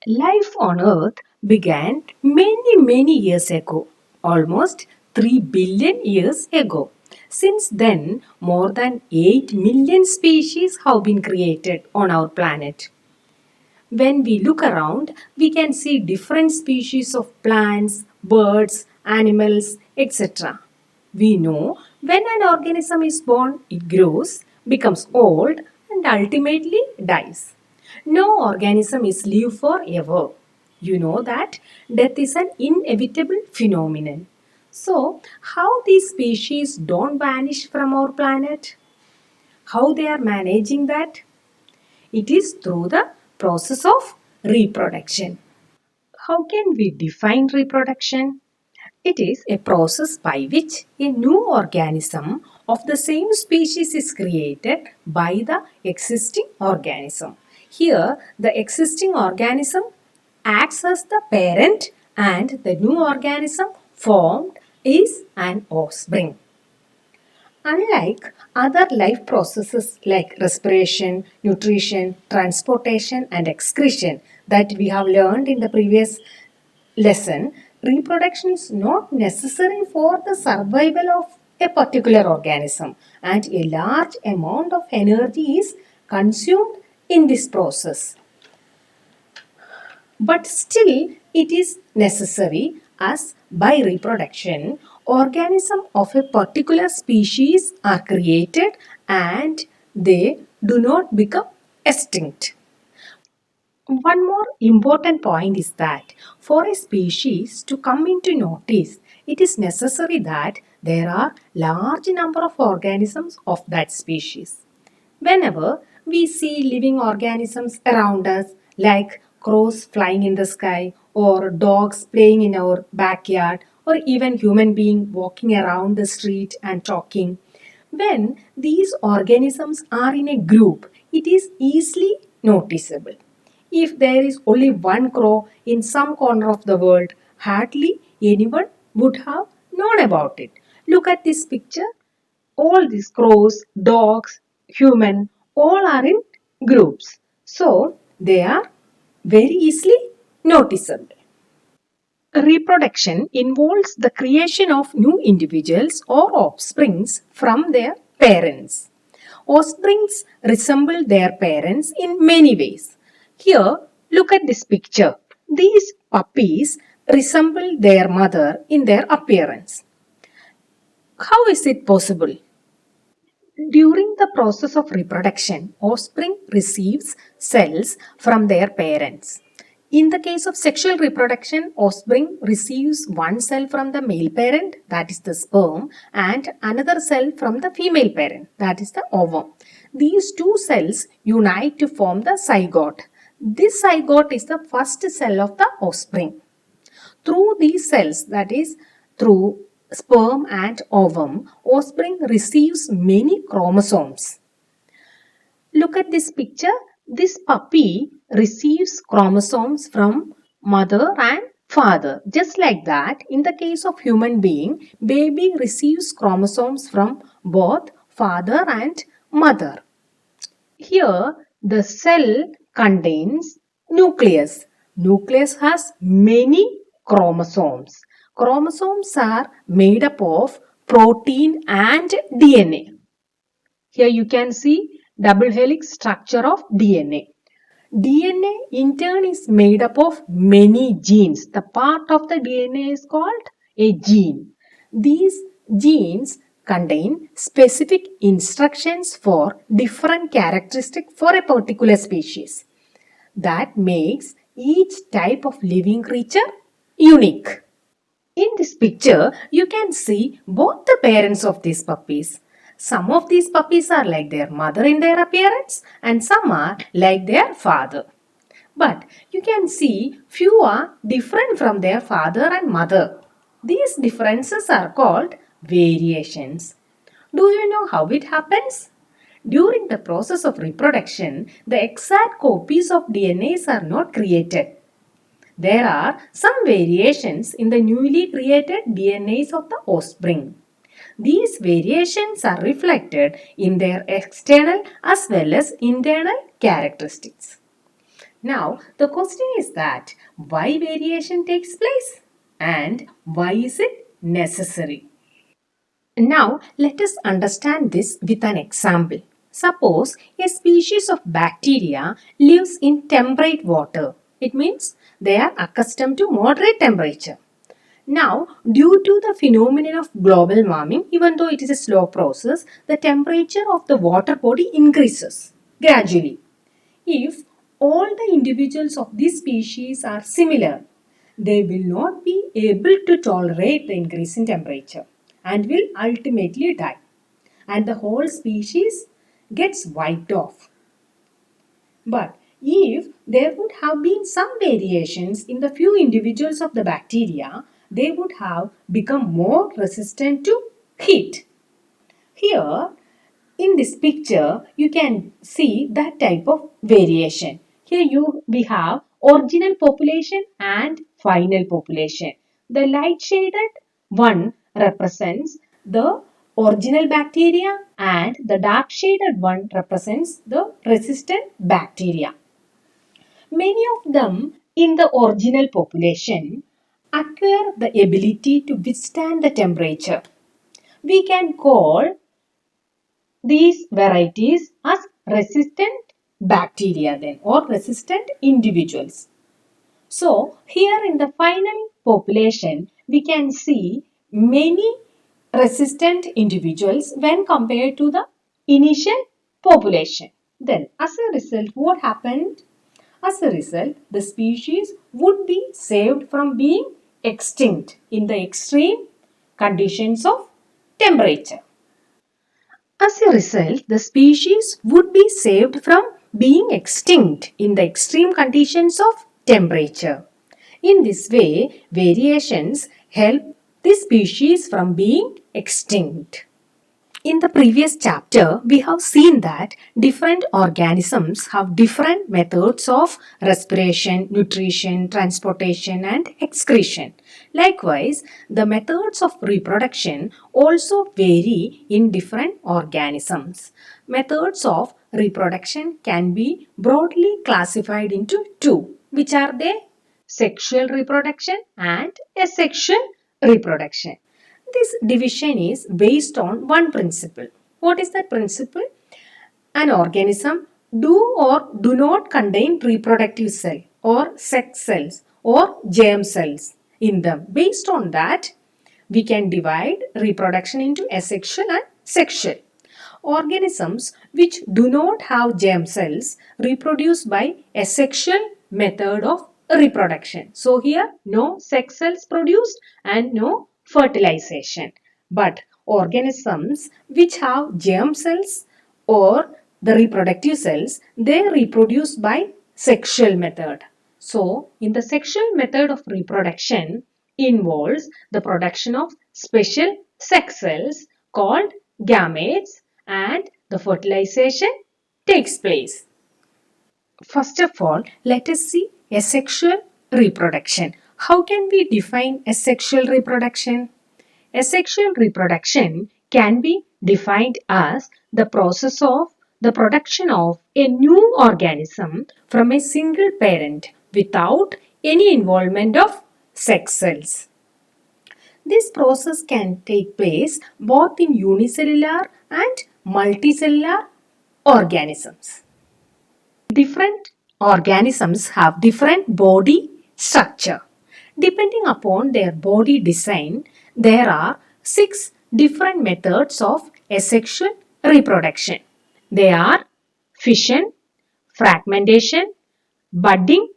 Life on Earth began many years ago, almost 3 billion years ago. Since then, more than 8 million species have been created on our planet. When we look around, we can see different species of plants, birds, animals, etc. We know when an organism is born, it grows, becomes old, and ultimately dies. No organism is live forever. You know that death is an inevitable phenomenon. So, how these species don't vanish from our planet? How they are managing that? It is through the process of reproduction. How can we define reproduction? It is a process by which a new organism of the same species is created by the existing organism. Here, the existing organism acts as the parent and the new organism formed is an offspring. Unlike other life processes like respiration, nutrition, transportation, and excretion that we have learned in the previous lesson, reproduction is not necessary for the survival of a particular organism, and a large amount of energy is consumed in this process. But still, it is necessary as by reproduction, organisms of a particular species are created and they do not become extinct. One more important point is that for a species to come into notice, it is necessary that there are large number of organisms of that species. Whenever we see living organisms around us, like crows flying in the sky, or dogs playing in our backyard, or even human being walking around the street and talking, when these organisms are in a group, it is easily noticeable. If there is only one crow in some corner of the world, hardly anyone would have known about it. Look at this picture. All these crows, dogs, human, all are in groups. So they are very easily noticeable. Reproduction involves the creation of new individuals or offsprings from their parents. Offsprings resemble their parents in many ways. Here, look at this picture. These puppies resemble their mother in their appearance. How is it possible? During the process of reproduction, offspring receives cells from their parents. In the case of sexual reproduction, offspring receives one cell from the male parent, that is the sperm, and another cell from the female parent, that is the ovum. These two cells unite to form the zygote. This zygote is the first cell of the offspring. Through these cells, that is, through sperm and ovum, offspring receives many chromosomes. Look at this picture. This puppy receives chromosomes from mother and father. Just like that, in the case of human being, baby receives chromosomes from both father and mother. Here, the cell contains nucleus. Nucleus has many chromosomes. Chromosomes are made up of protein and DNA. Here you can see double helix structure of DNA. DNA in turn is made up of many genes. The part of the DNA is called a gene. These genes contain specific instructions for different characteristics for a particular species. That makes each type of living creature unique. In this picture, you can see both the parents of these puppies. Some of these puppies are like their mother in their appearance and some are like their father. But you can see few are different from their father and mother. These differences are called variations. Do you know how it happens? During the process of reproduction, the exact copies of DNAs are not created. There are some variations in the newly created DNAs of the offspring. These variations are reflected in their external as well as internal characteristics. Now, the question is that why variation takes place and why is it necessary? Now, let us understand this with an example. Suppose a species of bacteria lives in temperate water. It means they are accustomed to moderate temperature. Now, due to the phenomenon of global warming, even though it is a slow process, the temperature of the water body increases gradually. If all the individuals of this species are similar, they will not be able to tolerate the increase in temperature and will ultimately die, and the whole species gets wiped off. But if there would have been some variations in the few individuals of the bacteria, they would have become more resistant to heat. Here, in this picture, you can see that type of variation. Here we have original population and final population. The light shaded one represents the original bacteria and the dark shaded one represents the resistant bacteria. Many of them in the original population acquire the ability to withstand the temperature. We can call these varieties as resistant bacteria then or resistant individuals. So here in the final population we can see many resistant individuals when compared to the initial population. Then as a result what happened? As a result the species would be saved from being extinct in the extreme conditions of temperature. As a result, the species would be saved from being extinct in the extreme conditions of temperature. In this way, variations help the species from being extinct. In the previous chapter, we have seen that different organisms have different methods of respiration, nutrition, transportation and excretion. Likewise, the methods of reproduction also vary in different organisms. Methods of reproduction can be broadly classified into two, which are they? Sexual reproduction and asexual reproduction. This division is based on one principle. What is that principle? An organism do or do not contain reproductive cell or sex cells or germ cells in them. Based on that, we can divide reproduction into asexual and sexual. Organisms which do not have germ cells reproduce by asexual method of reproduction. So here no sex cells produced and no fertilization. But organisms which have germ cells or the reproductive cells, they reproduce by sexual method. So in the sexual method of reproduction involves the production of special sex cells called gametes and the fertilization takes place. First of all, let us see asexual reproduction. How can we define asexual reproduction? Asexual reproduction can be defined as the process of the production of a new organism from a single parent without any involvement of sex cells. This process can take place both in unicellular and multicellular organisms. Different organisms have different body structure. Depending upon their body design, there are 6 different methods of asexual reproduction. They are fission, fragmentation, budding,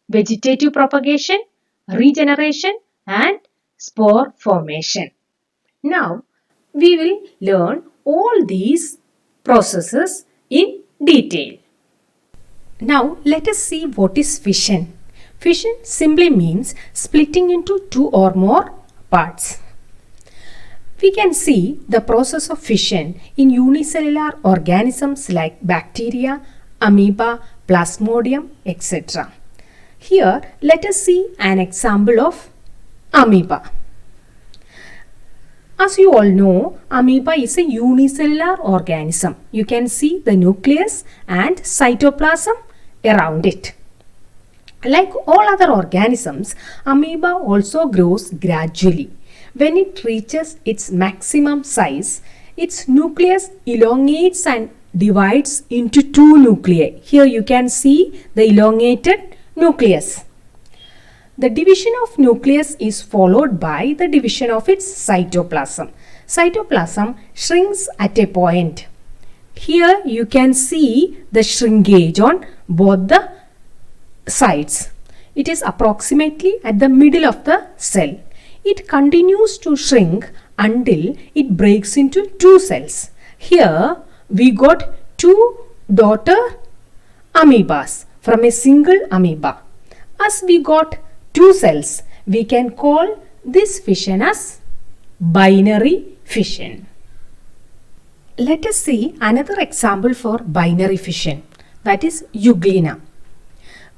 vegetative propagation, regeneration and spore formation. Now, we will learn all these processes in detail. Now, let us see what is fission. Fission simply means splitting into two or more parts. We can see the process of fission in unicellular organisms like bacteria, amoeba, plasmodium, etc. Here, let us see an example of amoeba. As you all know, amoeba is a unicellular organism. You can see the nucleus and cytoplasm around it. Like all other organisms, amoeba also grows gradually. When it reaches its maximum size, its nucleus elongates and divides into two nuclei. Here you can see the elongated nucleus. The division of nucleus is followed by the division of its cytoplasm. Cytoplasm shrinks at a point. Here you can see the shrinkage on both the sides. It is approximately at the middle of the cell. It continues to shrink until it breaks into two cells. Here we got two daughter amoebas from a single amoeba. As we got two cells, we can call this fission as binary fission. Let us see another example for binary fission, that is euglena.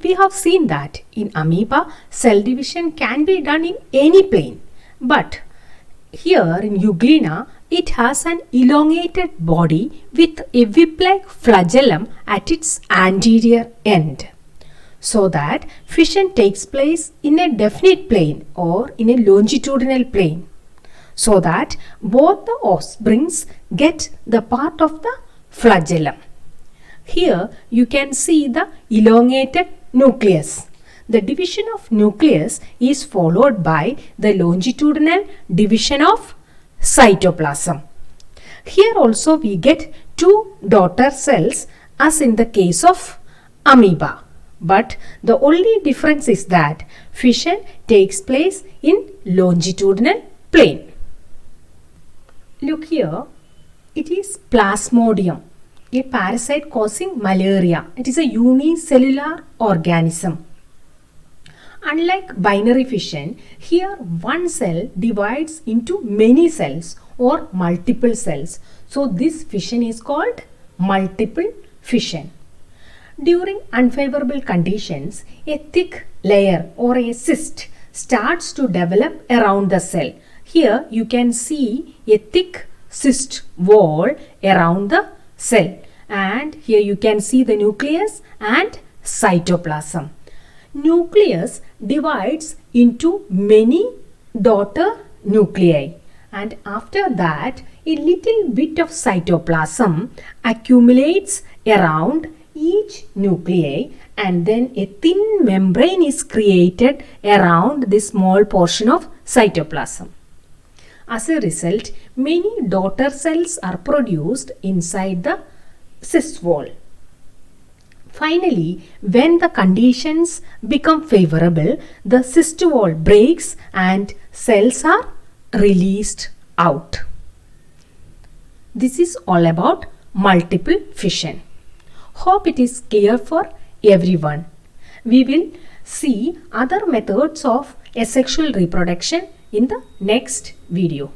We have seen that in amoeba, cell division can be done in any plane, but here in euglena, it has an elongated body with a whip-like flagellum at its anterior end, so that fission takes place in a definite plane or in a longitudinal plane, so that both the offsprings get the part of the flagellum. Here you can see the elongated nucleus. The division of nucleus is followed by the longitudinal division of cytoplasm. Here also we get two daughter cells as in the case of amoeba. But the only difference is that fission takes place in longitudinal plane. Look here, it is Plasmodium, a parasite causing malaria. It is a unicellular organism. Unlike binary fission, here one cell divides into many cells or multiple cells. So this fission is called multiple fission. During unfavorable conditions, a thick layer or a cyst starts to develop around the cell. Here you can see a thick cyst wall around the cell, and here you can see the nucleus and cytoplasm. Nucleus divides into many daughter nuclei, and after that a little bit of cytoplasm accumulates around each nuclei, and then a thin membrane is created around this small portion of cytoplasm. As a result, many daughter cells are produced inside the cyst wall. Finally, when the conditions become favorable, the cyst wall breaks and cells are released out. This is all about multiple fission. Hope it is clear for everyone. We will see other methods of asexual reproduction in the next video.